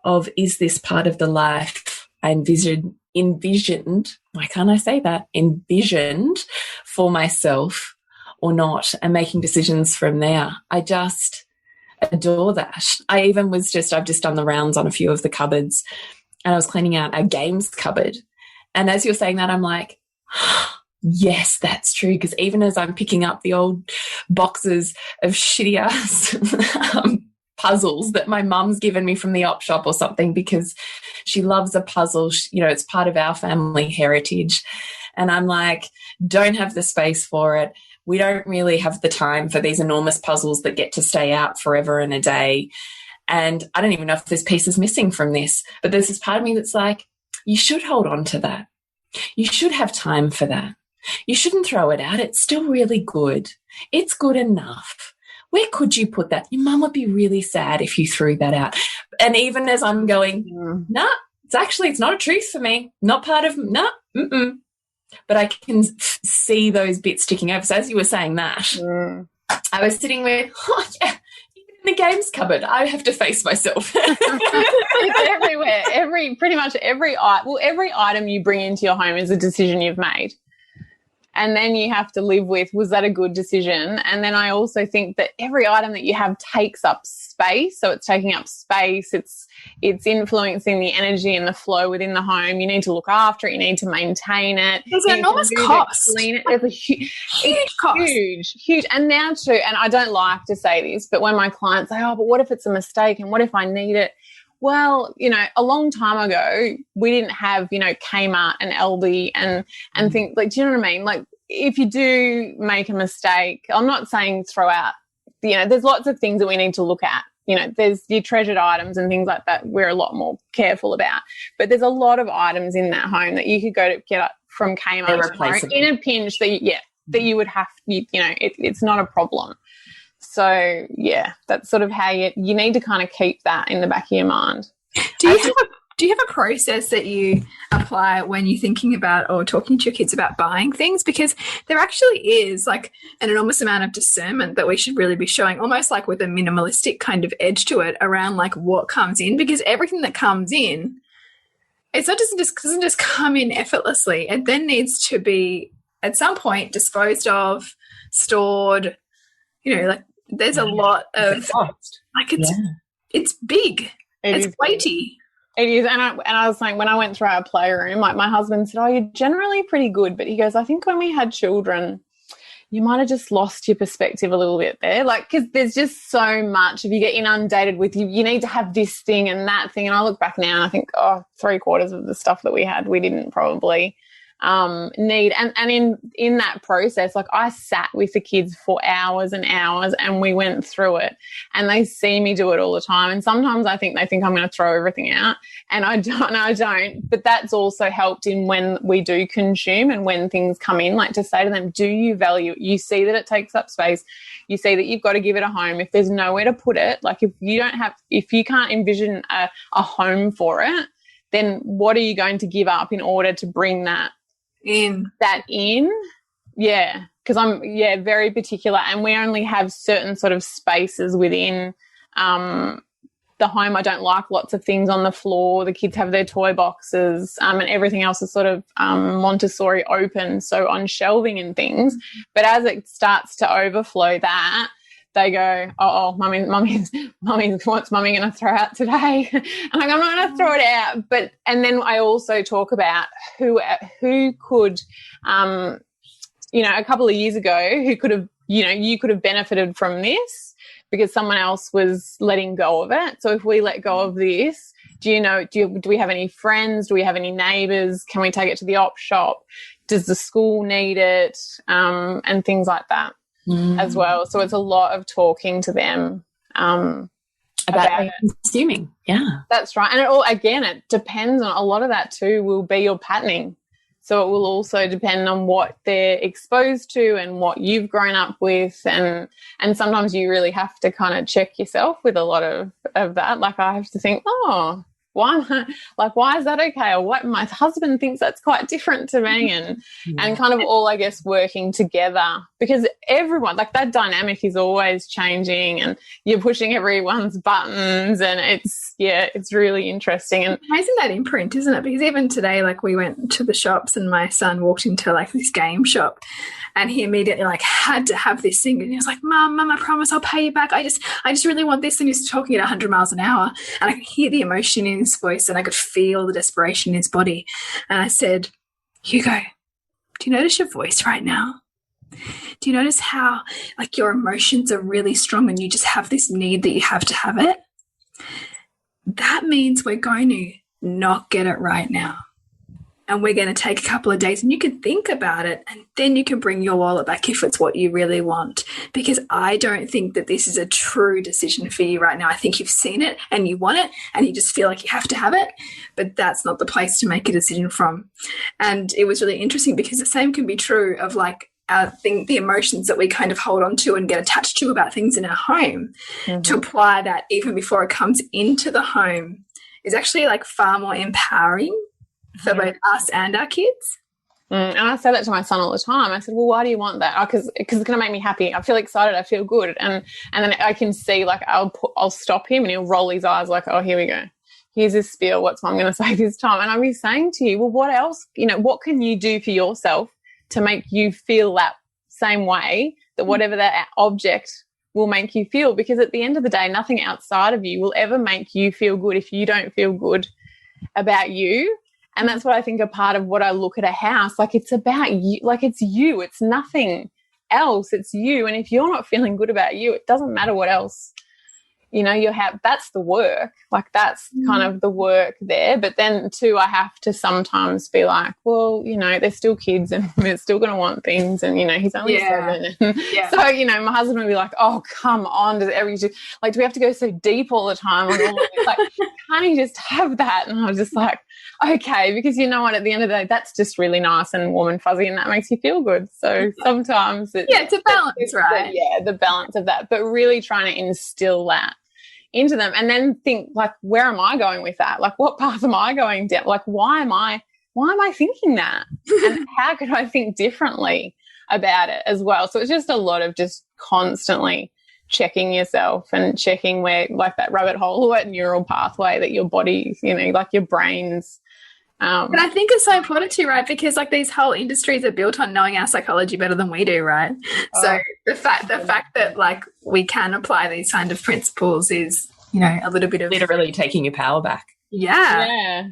of, is this part of the life I envisioned, why can't I say that? Envisioned for myself or not, and making decisions from there. I just adore that. I've just done the rounds on a few of the cupboards, and I was cleaning out a games cupboard. And as you're saying that, I'm like, yes, that's true. Because even as I'm picking up the old boxes of shitty ass puzzles that my mum's given me from the op shop or something, because she loves a puzzle, you know, it's part of our family heritage. And I'm like, don't have the space for it. We don't really have the time for these enormous puzzles that get to stay out forever and a day. And I don't even know if there's pieces missing from this, but there's this part of me that's like, you should hold on to that. You should have time for that. You shouldn't throw it out. It's still really good. It's good enough. Where could you put that? Your mum would be really sad if you threw that out. And even as I'm going, nah, it's not a truth for me. Not part of, nah, But I can see those bits ticking over. So as you were saying that, I was sitting with, oh, yeah, you the games cupboard. I have to face myself. It's everywhere. Pretty much every item you bring into your home is a decision you've made. And then you have to live with, was that a good decision? And then I also think that every item that you have takes up space. So it's taking up space. It's influencing the energy and the flow within the home. You need to look after it. You need to maintain it. There's an enormous cost. There's a huge cost. Huge. And now too, and I don't like to say this, but when my clients say, oh, but what if it's a mistake? And what if I need it? Well, a long time ago, we didn't have, Kmart and Aldi and things like, do you know what I mean? Like, if you do make a mistake, I'm not saying throw out, there's lots of things that we need to look at. There's your treasured items and things like that we're a lot more careful about. But there's a lot of items in that home that you could go to get up from Kmart tomorrow in a pinch that you would have, it's not a problem. So, yeah, that's sort of how you need to kind of keep that in the back of your mind. Do you have a process that you apply when you're thinking about or talking to your kids about buying things? Because there actually is like an enormous amount of discernment that we should really be showing, almost like with a minimalistic kind of edge to it around like what comes in, because everything that comes in, doesn't just come in effortlessly. It then needs to be at some point disposed of, stored, like there's a lot of like it's big. It's weighty. It is, and I was saying when I went through our playroom, like my husband said, "Oh, you're generally pretty good," but he goes, "I think when we had children, you might have just lost your perspective a little bit there, like because there's just so much. If you get inundated with you need to have this thing and that thing." And I look back now and I think, 3/4 of the stuff that we had, we didn't probably need. And in that process, like I sat with the kids for hours and hours and we went through it, and they see me do it all the time. And sometimes I think they think I'm going to throw everything out, and I don't. But that's also helped in when we do consume and when things come in, like to say to them, do you value it? You see that it takes up space. You see that you've got to give it a home. If there's nowhere to put it, like if you can't envision a home for it, then what are you going to give up in order to bring that in? Yeah, because I'm very particular, and we only have certain sort of spaces within the home. I don't like lots of things on the floor. The kids have their toy boxes, and everything else is sort of Montessori open, so on shelving and things. But as it starts to overflow that, they go, oh, mummy, what's mummy going to throw out today? And I'm not going to throw it out. And then I also talk about who could, a couple of years ago, who could have, you could have benefited from this because someone else was letting go of it. So if we let go of this, do we have any friends? Do we have any neighbours? Can we take it to the op shop? Does the school need it? And things like that. As well. So it's a lot of talking to them about consuming. Yeah. That's right. And it depends on a lot of that too will be your patterning. So it will also depend on what they're exposed to and what you've grown up with, and sometimes you really have to kind of check yourself with a lot of that. Like I have to think, why is that okay? Or what, my husband thinks that's quite different to me, and kind of all, I guess, working together, because everyone, like that dynamic is always changing and you're pushing everyone's buttons, and it's really interesting. And amazing that imprint, isn't it? Because even today, like we went to the shops and my son walked into like this game shop and he immediately like had to have this thing, and he was like, Mum, I promise I'll pay you back. I just really want this. And he's talking at 100 miles an hour, and I could hear the emotion in his voice and I could feel the desperation in his body. And I said, Hugo, do you notice your voice right now? Do you notice how like your emotions are really strong and you just have this need that you have to have it? That means we're going to not get it right now. And we're going to take a couple of days, and you can think about it, and then you can bring your wallet back if it's what you really want. Because I don't think that this is a true decision for you right now. I think you've seen it and you want it and you just feel like you have to have it, but that's not the place to make a decision from. And it was really interesting because the same can be true of like the emotions that we kind of hold on to and get attached to about things in our home. To apply that even before it comes into the home is actually like far more empowering for both us and our kids. And I say that to my son all the time. I said, well, why do you want that? Because it's going to make me happy. I feel excited. I feel good. And then I can see, like, I'll stop him and he'll roll his eyes like, oh, here we go. Here's this spiel. What's what I'm going to say this time? And I'll be saying to you, well, what else, what can you do for yourself to make you feel that same way, that whatever that object will make you feel? Because at the end of the day, nothing outside of you will ever make you feel good if you don't feel good about you. And that's what I think a part of what I look at a house, like, it's about you, like, it's you, it's nothing else, it's you. And if you're not feeling good about you, it doesn't matter what else, you have. That's the work, like, that's kind of the work there. But then too, I have to sometimes be like, well, they're still kids and they're still going to want things. And, he's only 7. And so, my husband would be like, oh, come on. Do we have to go so deep all the time? And all this? Like, can't you just have that? And I was just like, okay, because you know what, at the end of the day, that's just really nice and warm and fuzzy, and that makes you feel good. So sometimes it's a balance, right? The balance of that, but really trying to instill that into them, and then think, like, where am I going with that? Like, what path am I going down? Like, why am I thinking that? And how could I think differently about it as well? So it's just a lot of just constantly checking yourself and checking where, like, that rabbit hole or that neural pathway that your body, like your brain's. But I think it's so important too, right? Because, like, these whole industries are built on knowing our psychology better than we do, right? So the fact that, like, we can apply these kind of principles is, a little bit of literally taking your power back. Yeah.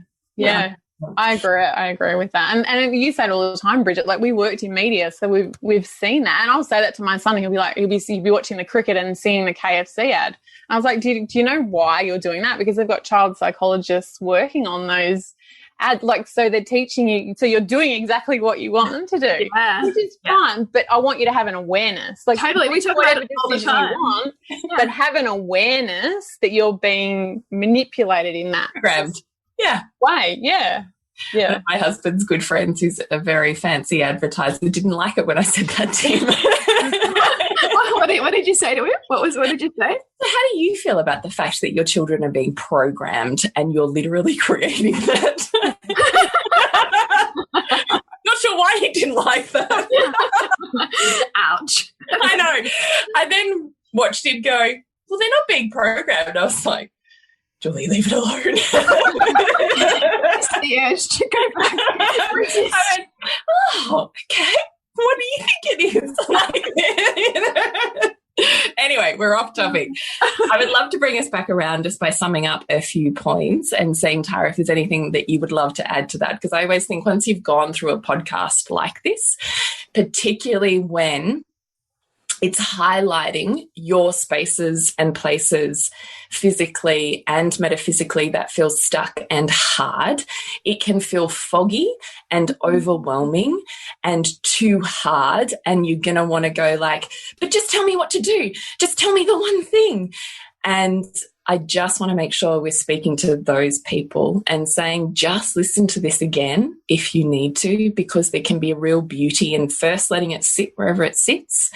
I agree with that. And you say it all the time, Bridget, like, we worked in media, so we've seen that. And I'll say that to my son, he'll be watching the cricket and seeing the KFC ad. And I was like, do you know why you're doing that? Because they've got child psychologists working on those ads, like, so they're teaching you, so you're doing exactly what you want them to do, which is fine, but I want you to have an awareness. Like, totally, we talk about it all the time. But have an awareness that you're being manipulated in that grabbed way. One of my husband's good friends, who's a very fancy advertiser, didn't like it when I said that to him. What did you say to him? What did you say? So how do you feel about the fact that your children are being programmed and you're literally creating that? Not sure why he didn't like that. Ouch. I know. I then watched him go, well, they're not being programmed. I was like, Julie, leave it alone. It's the urge to go back. I went, oh, okay. What do you think it is? Like, anyway, we're off topic. I would love to bring us back around just by summing up a few points and saying, Tara, if there's anything that you would love to add to that, because I always think once you've gone through a podcast like this, particularly when it's highlighting your spaces and places physically and metaphysically that feel stuck and hard, it can feel foggy and overwhelming and too hard, and you're going to want to go like, but just tell me what to do. Just tell me the one thing. And I just want to make sure we're speaking to those people and saying, just listen to this again if you need to, because there can be a real beauty in first letting it sit wherever it sits,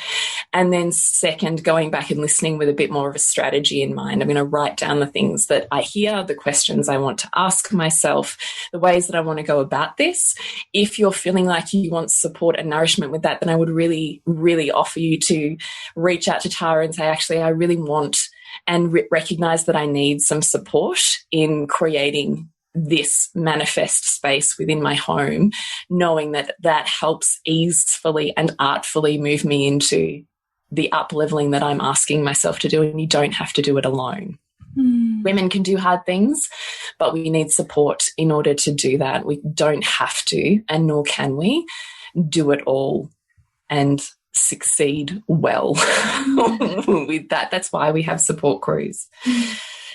and then second, going back and listening with a bit more of a strategy in mind. I'm going to write down the things that I hear, the questions I want to ask myself, the ways that I want to go about this. If you're feeling like you want support and nourishment with that, then I would really, really offer you to reach out to Tara and say, actually, I really want and recognize that I need some support in creating this manifest space within my home, knowing that that helps easefully and artfully move me into the up-leveling that I'm asking myself to do, and you don't have to do it alone. Women can do hard things, but we need support in order to do that. We don't have to, and nor can we, do it all and succeed well with that. That's why we have support crews.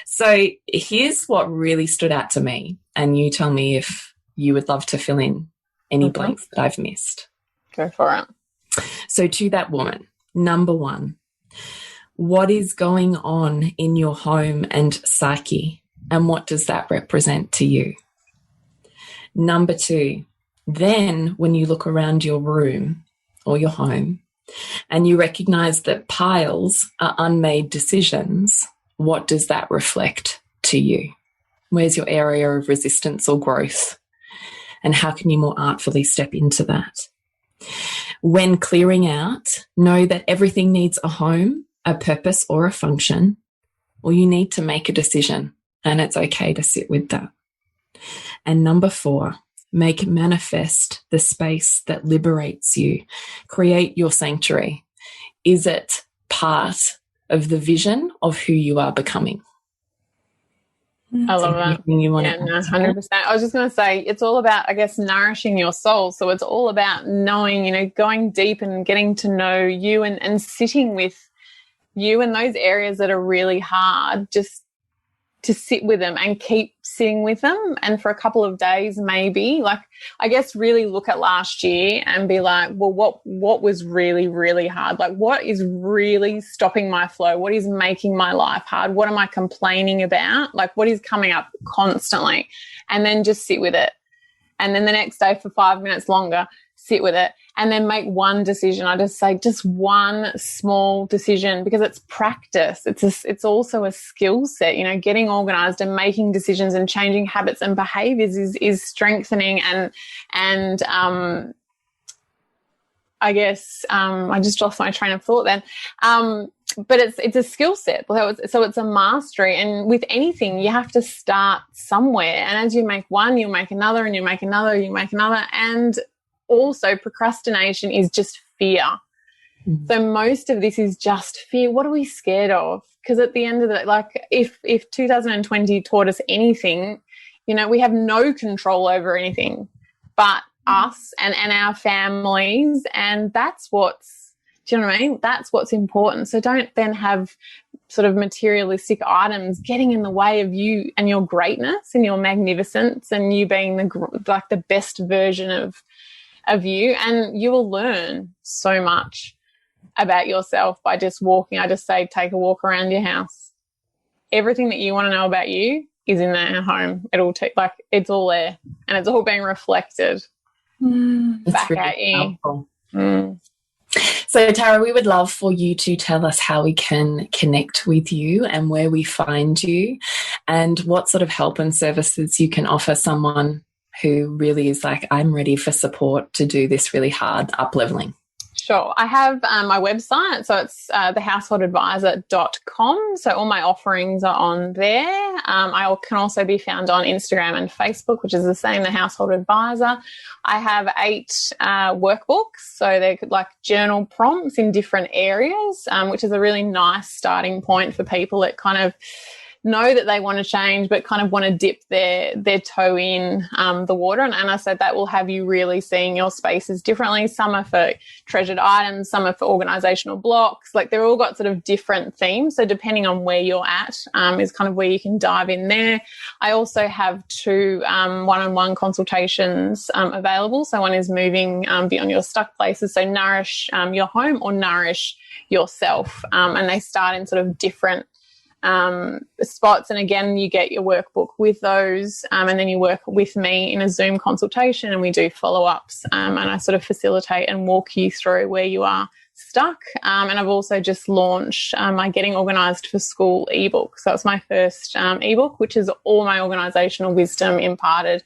So here's what really stood out to me, and you tell me if you would love to fill in any blanks that I've missed. Go for it. So to that woman, number one, what is going on in your home and psyche, and what does that represent to you? Number two, then when you look around your room or your home and you recognize that piles are unmade decisions, what does that reflect to you? Where's your area of resistance or growth? And how can you more artfully step into that? When clearing out, know that everything needs a home, a purpose, or a function, or you need to make a decision, and it's okay to sit with that. And number 4, make manifest the space that liberates you. Create your sanctuary. Is it part of the vision of who you are becoming? I love that. You want yeah, no, 100%. I was just going to say, it's all about, I guess, nourishing your soul. So it's all about knowing, you know, going deep and getting to know you and sitting with you in those areas that are really hard, just to sit with them and keep sitting with them. And for a couple of days, maybe, like, I guess really look at last year and be like, well, what was really, really hard? Like, what is really stopping my flow? What is making my life hard? What am I complaining about? Like, what is coming up constantly? And then just sit with it. And then the next day for 5 minutes longer, sit with it. And then make one decision. I just say just one small decision, because it's practice. It's also a skill set, you know, getting organised and making decisions and changing habits and behaviours is strengthening and I guess I just lost my train of thought then. But it's a skill set. So it's a mastery. And with anything, you have to start somewhere. And as you make one, you'll make another, and you make another, you make another. And also, procrastination is just fear. Mm-hmm. So most of this is just fear. What are we scared of? Because at the end of the, like, if 2020 taught us anything, you know, we have no control over anything but us and our families. And that's what's, do you know what I mean? That's what's important. So don't then have sort of materialistic items getting in the way of you and your greatness and your magnificence and you being the best version of you. And you will learn so much about yourself by just walking. I just say, take a walk around your house. Everything that you want to know about you is in there at home. It'll take, like, it's all there, and it's all being reflected back really at you. So, Tara, we would love for you to tell us how we can connect with you and where we find you, and what sort of help and services you can offer someone who really is like, I'm ready for support to do this really hard up-leveling. Sure. I have my website, so it's thehouseholdadvisor.com. So all my offerings are on there. I can also be found on Instagram and Facebook, which is the same, The Household Advisor. I have 8 workbooks, so they're like journal prompts in different areas, which is a really nice starting point for people that kind of know that they want to change but kind of want to dip their toe in the water. And I said that will have you really seeing your spaces differently. Some are for treasured items, some are for organisational blocks. Like, they're all got sort of different themes. So depending on where you're at is kind of where you can dive in there. I also have 2 one-on-one consultations available. So one is moving beyond your stuck places. So nourish your home or nourish yourself. And they start in sort of different spots, and again you get your workbook with those, and then you work with me in a Zoom consultation, and we do follow-ups, and I sort of facilitate and walk you through where you are stuck. And I've also just launched my Getting Organised for School ebook. So it's my first ebook, which is all my organisational wisdom imparted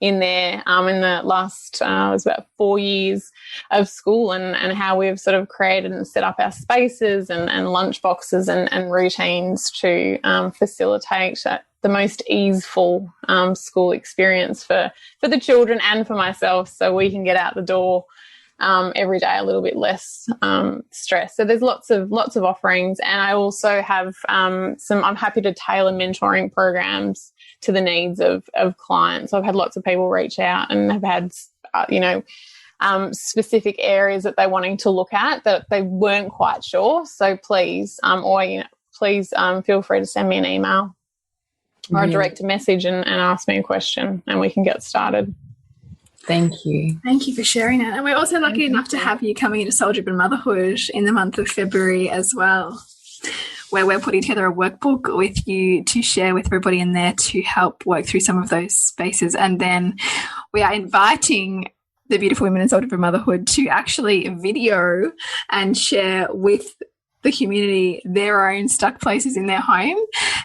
in there in the last it was about 4 years of school, and how we've sort of created and set up our spaces and lunch boxes and routines to facilitate the most easeful school experience for the children and for myself, so we can get out the door every day a little bit less stress. So there's lots of offerings, and I also have I'm happy to tailor mentoring programs to the needs of clients. So I've had lots of people reach out and have had specific areas that they're wanting to look at that they weren't quite sure. So please feel free to send me an email or a direct message and ask me a question, and we can get started. Thank you. Thank you for sharing that. And we're also lucky enough to have you coming into Soul Driven Motherhood in the month of February as well, where we're putting together a workbook with you to share with everybody in there to help work through some of those spaces. And then we are inviting the beautiful women in Soul Driven Motherhood to actually video and share with the community their own stuck places in their home,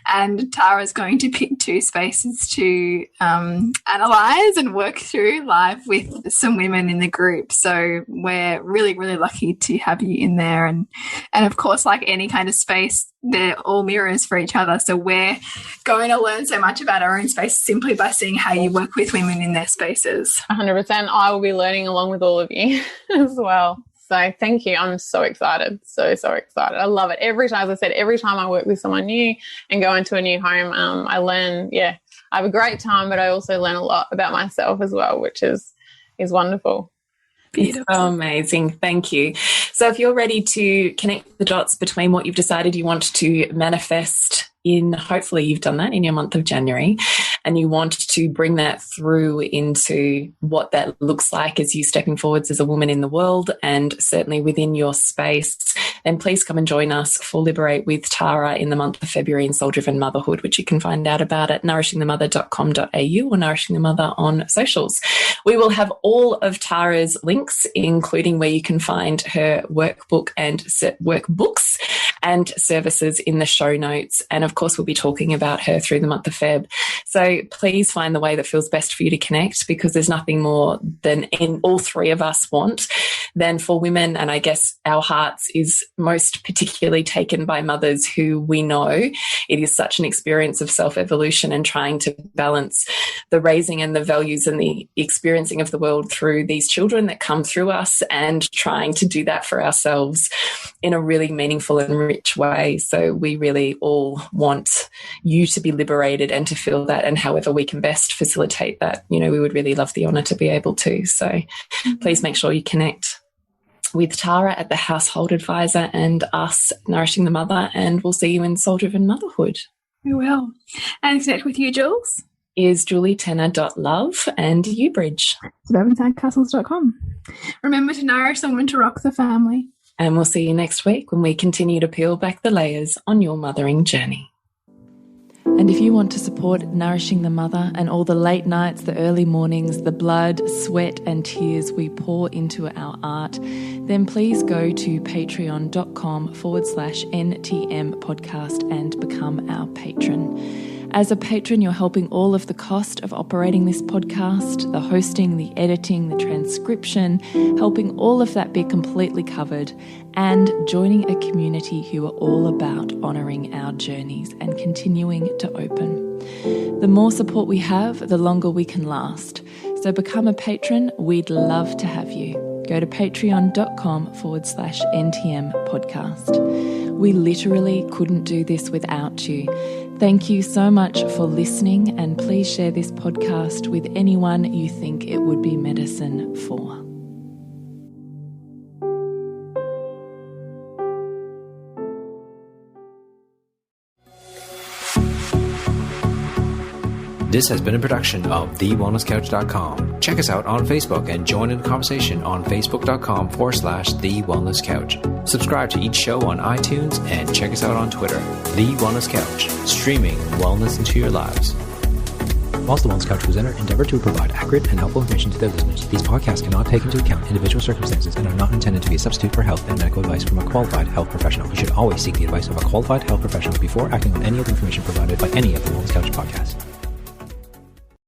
and Tara's going to pick 2 spaces to analyse and work through live with some women in the group. So we're really, really lucky to have you in there, and of course, like any kind of space, they're all mirrors for each other. So we're going to learn so much about our own space simply by seeing how you work with women in their spaces. 100%. I will be learning along with all of you as well. So thank you. I'm so excited. So excited. I love it. Every time, as I said, every time I work with someone new and go into a new home, I learn, I have a great time, but I also learn a lot about myself as well, which is wonderful. Beautiful. So amazing. Thank you. So if you're ready to connect the dots between what you've decided you want to manifest in, hopefully you've done that in your month of January, and you want to bring that through into what that looks like as you stepping forwards as a woman in the world and certainly within your space, then please come and join us for Liberate with Tara in the month of February in Soul Driven Motherhood, which you can find out about at nourishingthemother.com.au or Nourishing the Mother on socials. We will have all of Tara's links, including where you can find her workbook and workbooks and services in the show notes. And of course, we'll be talking about her through the month of Feb. So please find the way that feels best for you to connect, because there's nothing more than all 3 of us want than for women. And I guess our hearts is most particularly taken by mothers who we know it is such an experience of self-evolution and trying to balance the raising and the values and the experiencing of the world through these children that come through us, and trying to do that for ourselves in a really meaningful and rich way. So we really all want you to be liberated and to feel that, and however we can best facilitate that, we would really love the honour to be able to. So please make sure you connect with Tara at the Household Advisor and us, Nourishing the Mother, and we'll see you in Soul Driven Motherhood. We will. And connect with you, Jules. Is julietenner.love and Ubridge. suburbantandcastles.com. Remember to nourish the woman to rock the family. And we'll see you next week when we continue to peel back the layers on your mothering journey. And if you want to support Nourishing the Mother and all the late nights, the early mornings, the blood, sweat and tears we pour into our art, then please go to patreon.com/NTM podcast and become our patron. As a patron, you're helping all of the cost of operating this podcast, the hosting, the editing, the transcription, helping all of that be completely covered, and joining a community who are all about honouring our journeys and continuing to open. The more support we have, the longer we can last. So become a patron. We'd love to have you. Go to patreon.com/NTM podcast. We literally couldn't do this without you. Thank you so much for listening, and please share this podcast with anyone you think it would be medicine for. This has been a production of TheWellnessCouch.com. Check us out on Facebook and join in the conversation on Facebook.com/TheWellnessCouch. Subscribe to each show on iTunes and check us out on Twitter. The Wellness Couch, streaming wellness into your lives. Whilst the Wellness Couch presenter endeavor to provide accurate and helpful information to their listeners, these podcasts cannot take into account individual circumstances and are not intended to be a substitute for health and medical advice from a qualified health professional. You should always seek the advice of a qualified health professional before acting on any of the information provided by any of the Wellness Couch podcasts.